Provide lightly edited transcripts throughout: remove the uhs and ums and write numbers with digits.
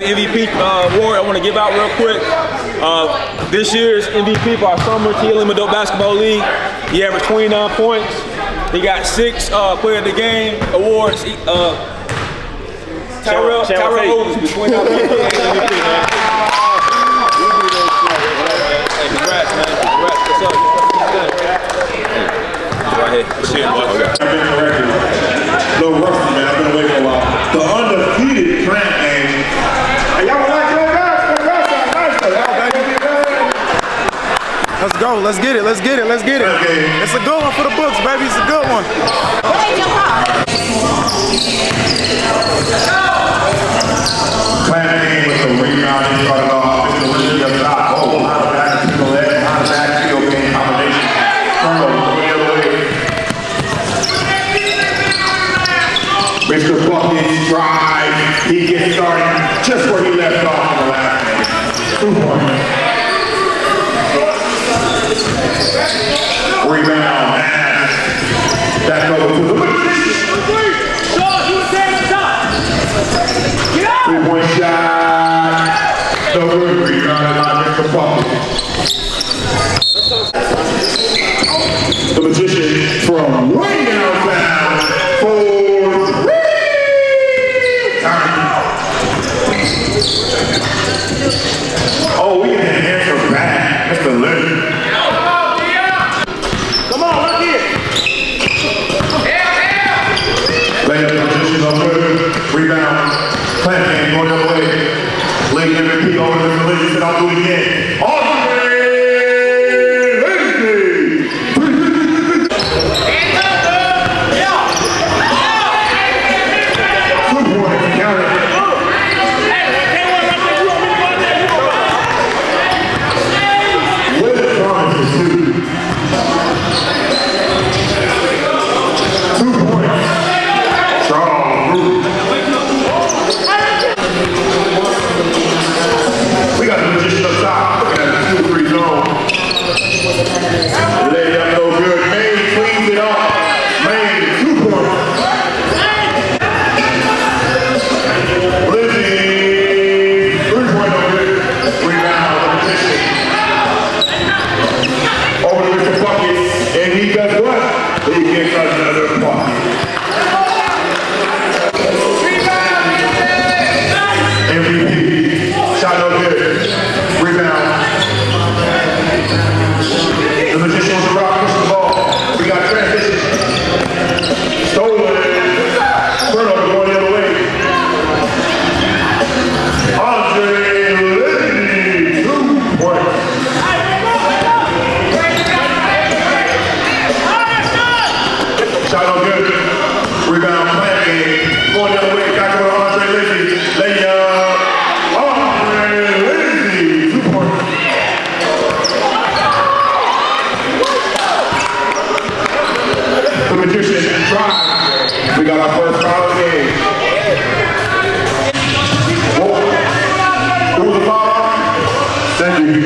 MVP award I want to give out real quick. This year's MVP for our summer TLM Adult Basketball League. He averaged 29 points. He got 6 Player of the Game awards. Tyrell Otis between our MVP, man. Hey, congrats, man. Congrats. What's up? Right here. Shit, boy. Little rusty, man. I've been away for a while. The undefeated Trent game. Hey, y'all like that, guys? Let's go. Let's get it. Let's get it. Let's get it. It's a good one for the books, baby. It's a good one. Playing the game with the rebound and started off. Mr. Lindsay up top. Oh, out of back to the left, out of back field game combination. Turnover the other way. Mr. Bucket's drive. He gets started just where he left off in the last game. 2 points. Rebound, Mavs. Back over to the position. 3-point shot. No good. Rebounded by Mr. Bucket. The magician from way downtown for 3. Oh, we can answer back, Mr. Lynn. Come on, look here. Lay up the magician on good. Rebound. Plant game going the other way. League MVP over the religion said I'll do it again. UNDRE! We got our first foul of the game. Who was the foul? Thank you.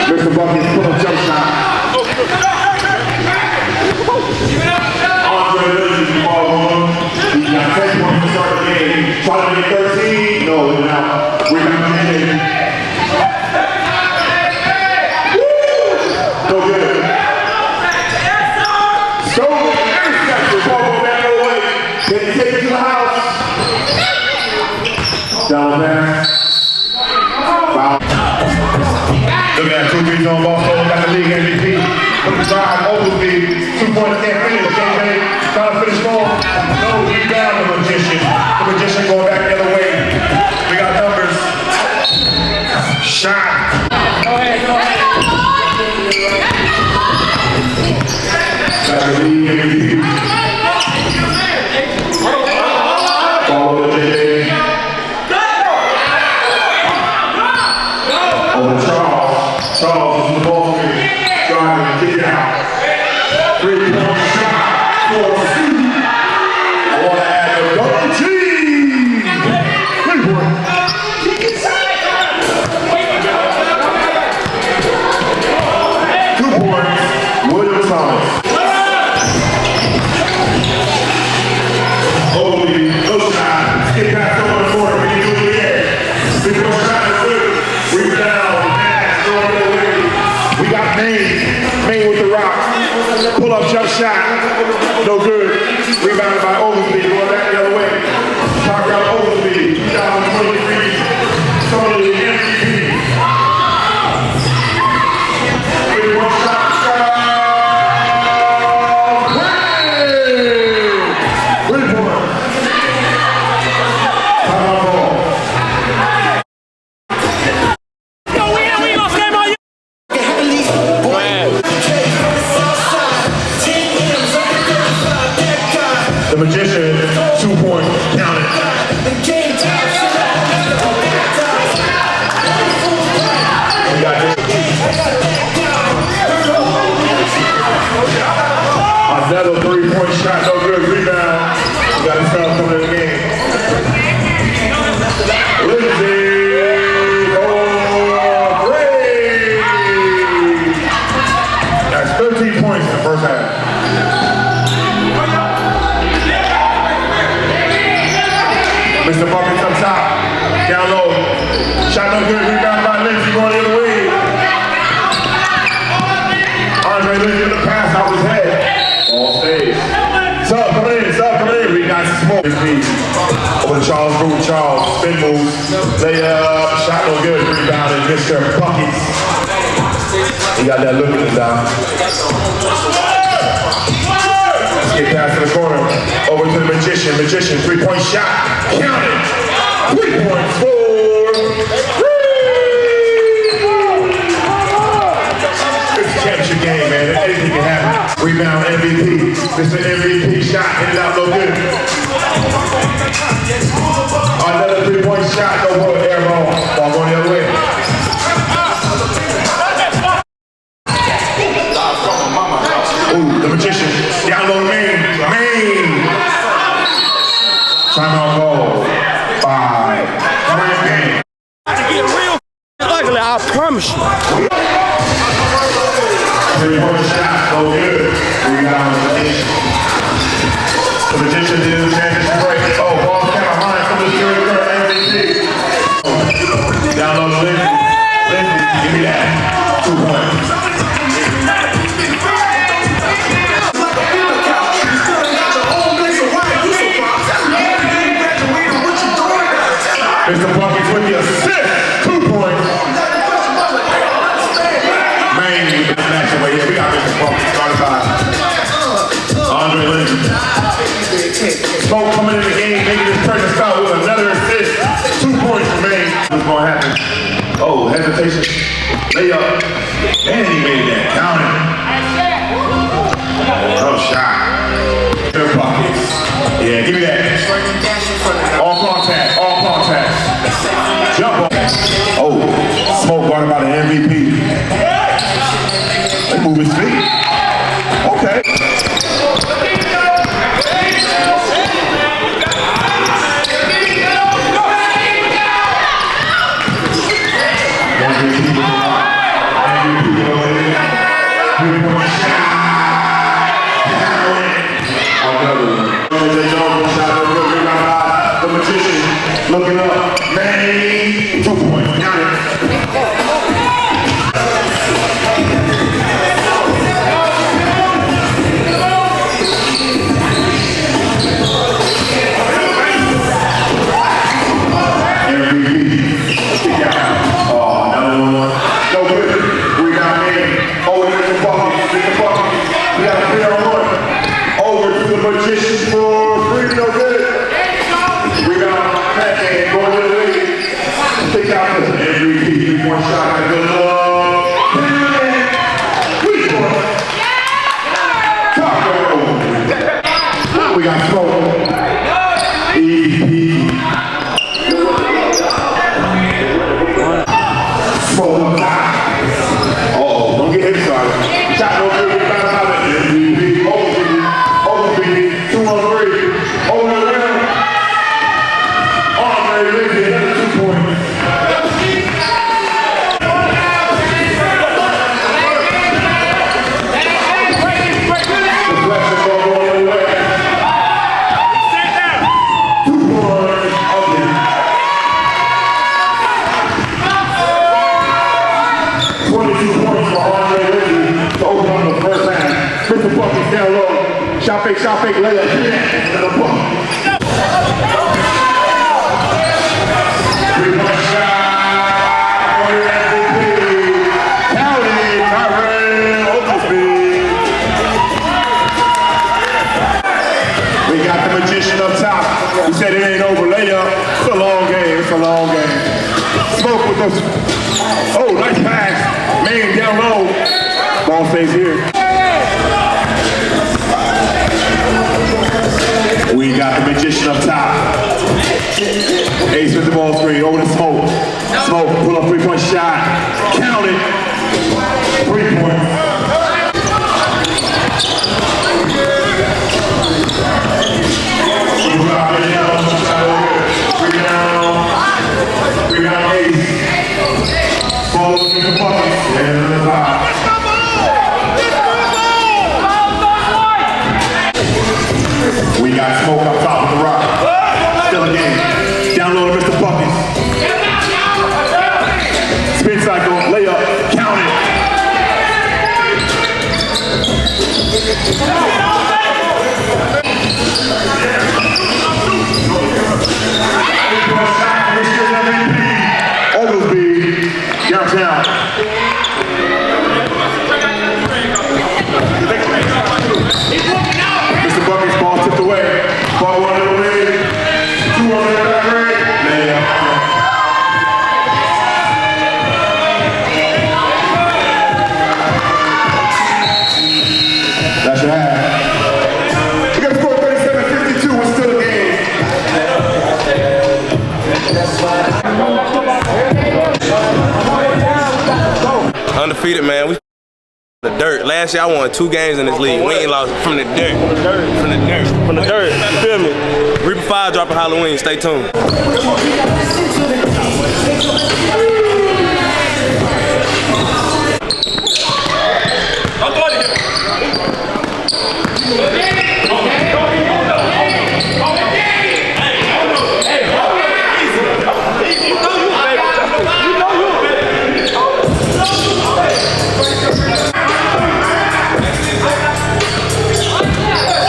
Mr. Bucket's pull-up jump shot. Try to get 13. No, we're not. We're not going to get it. So good. So intercepted. Ball back away. Can you take it to the house? Down there. Wow. Look at that 2 3 zone ball. Got the league MVP. Look at the drive. Over speed. 2 points. Can't finish. Trying to finish long. No, rebound the magician. The magician going back the other way. We got numbers. Shot. Go ahead. That's the league MVP. Follow the Mr. Buckets up top. Down low. Shot no good. Rebound by Lindsay going the other way. Andre Lindsay with the pass off his head. Ball stays. Sub, come in. We got smoke. Over to Charles Boone. Charles. Spin moves. Layup. Shot no good. Rebounded. Mr. Buckets. He got that look in his eye. Get past to the corner. Over to the Magician. Magician, 3-point shot. Count it. 3 points for. It's a championship game, man. Anything can happen. Rebound MVP. Mr. MVP shot. Hit it out no good. Another 3-point shot. No more air ball. Ball going the other way. Ooh, the Magician. Down low, Maine. Timeout ball. 5. Grand game. To get real ugly, I promise you. 3-point shot. No good. Rebound the Magician. The Magician did the championship break. Oh, ball count behind from the third MVP. Down low to Lindsay. Lindsay, give me that. 2 points. Mr. Buckets with the assist. 2 points. Man, with the snatch away here. We got Mr. Buckets started by Andre Lindsay. Smoke coming in the game, making his presence felt with another assist. 2 points for Maine. What's going to happen? Oh, hesitation. Layup. And he made that. Count it. Oh, shot. Mr. Buckets. Yeah, give me that. All contact. Jump on. Oh, Smoke guarded by the MVP. They move his feet. Okay. The Magician looking up. Maine. 2 points. Got it. One shot, good luck. We got Smoke. Easy. Smoke. Oh, don't get hit started. Shot no good. We got out of MVP. Over 2 on 3. Over the rim. Andre Lindsay, another 2 points. Down low. Shot fake, layup. Three-point shot. County, Tyrell, open speed. We got the Magician up top. We said it ain't over. Layup. It's a long game. Smoke with us. Oh, nice pass. Maine down low. Ball stays here. We got the Magician up top. Ace with the ball screen, over to Smoke. Smoke, pull up 3-point shot. Count it. 3 points. Rebound Ace. Ball against the bucket. And the top. We got Smoke up top of the rock. Still a game. undefeated, man. We the dirt. Last year I won 2 games in this league. We ain't lost from the dirt. From the dirt. From the dirt. You feel me? Reaper 5 dropping Halloween. Stay tuned.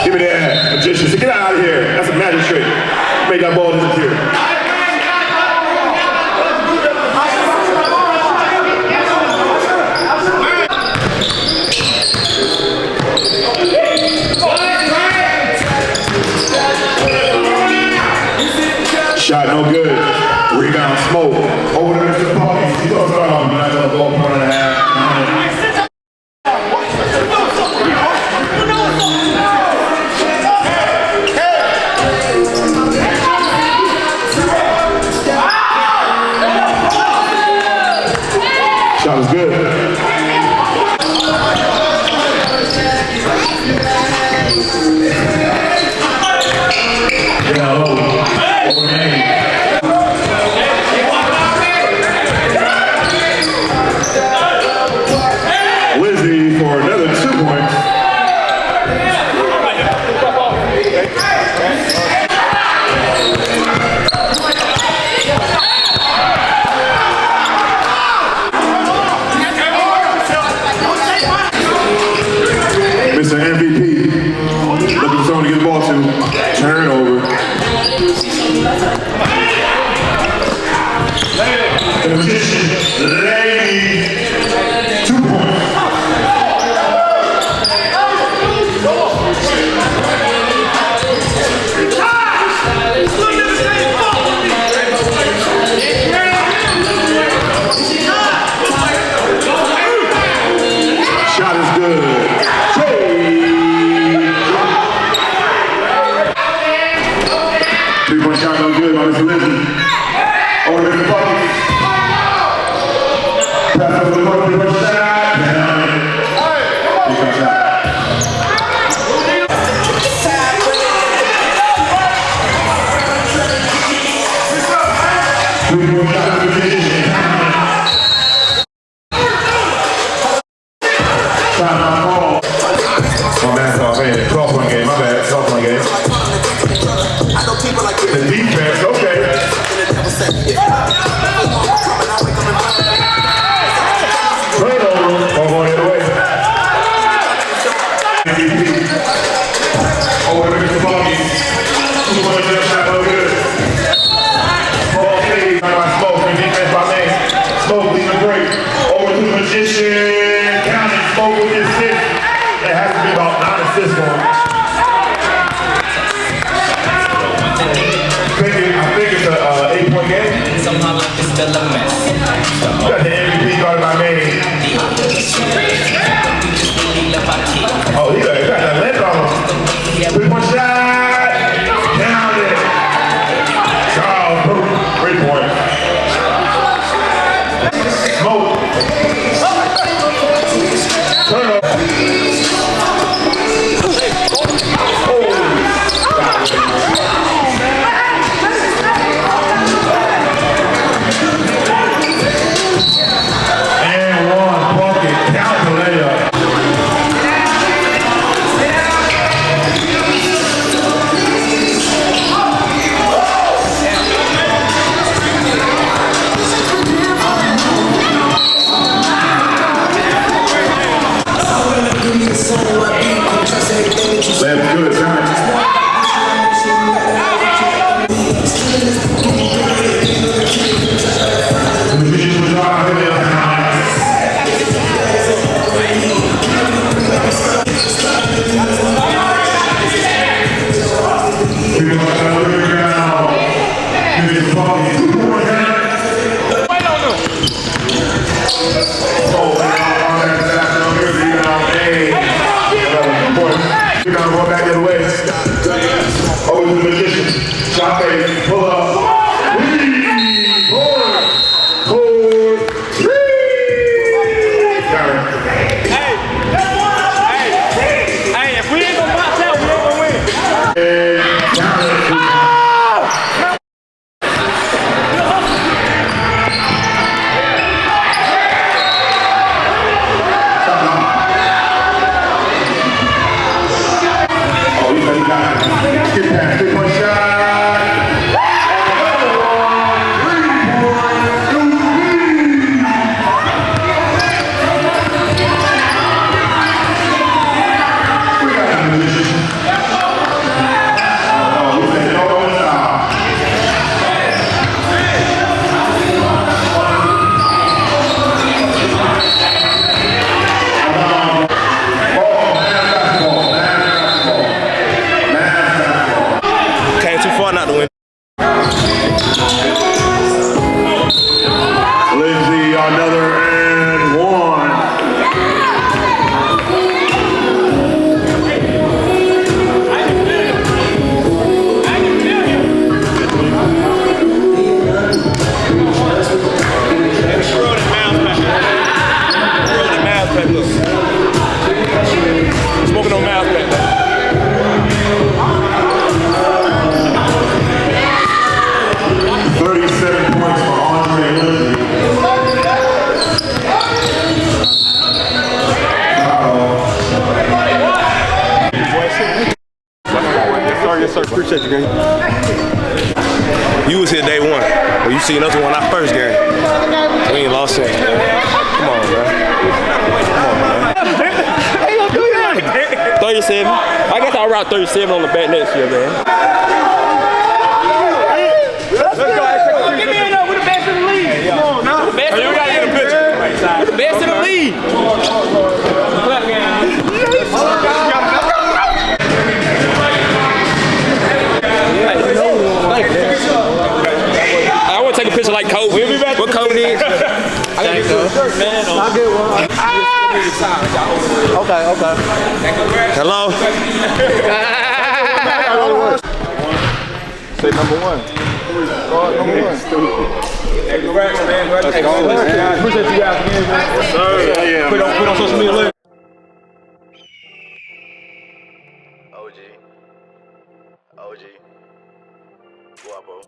Give me that, magician. So get out of here. That's a magic trick. Make that ball disappear. Shot no good. Rebound Smoke. Over to Mr. Party. He's going to start off. He's going to go 1.5. Shot was good. Yeah, low. Over the name. Lindsay for another 2 points. Mr. MVP, looking for someone to get the ball to. Turnover. The magician, lady, 2 points. Shot is good. 3-point shot no good by Mr. Lindsay. Over to Mr. Buckets. Pass over the court, 3-point shot. Down it. 3-point shot. My bad, 12-point game, my bad, 12-point game. The defense, okay. Turnover, going the other way. Over to Mr. Boggy. 2-point jump shot, no good. Ball saved by Smoke, and defense by me. Smoke leaving a break. Over to the magician. Counting Smoke with his assist. It has to be about 9 assists on him. I think it's a 8-point game. Somehow it's still a mess. You got the MVP guarded by me. Oh, he got that length on him. 3-point shot. Down it. Charles, 3 points. Smoke. Turnover. That's good, time. We're gonna go back the other way. Over to the magician. Shot fade. Pull up. Three. 4. 4. 3. Got Well, you seen us win our first game. We ain't lost since, man. Come on, man. Come on, man. 37. I guess I'll route 37 on the back next year, man. Let's go. Get me in there with the best in the league. Come on, now. The best in the league. Get a picture. The best in the league. I want to take a picture like Kobe. What Kobe did? I got to get a shirt, man. I'll get one. Okay. Hello? Say number one. Number one. Hey, congrats, man. Appreciate you guys again, man. Sir. Put on social media later. OG. Guapo.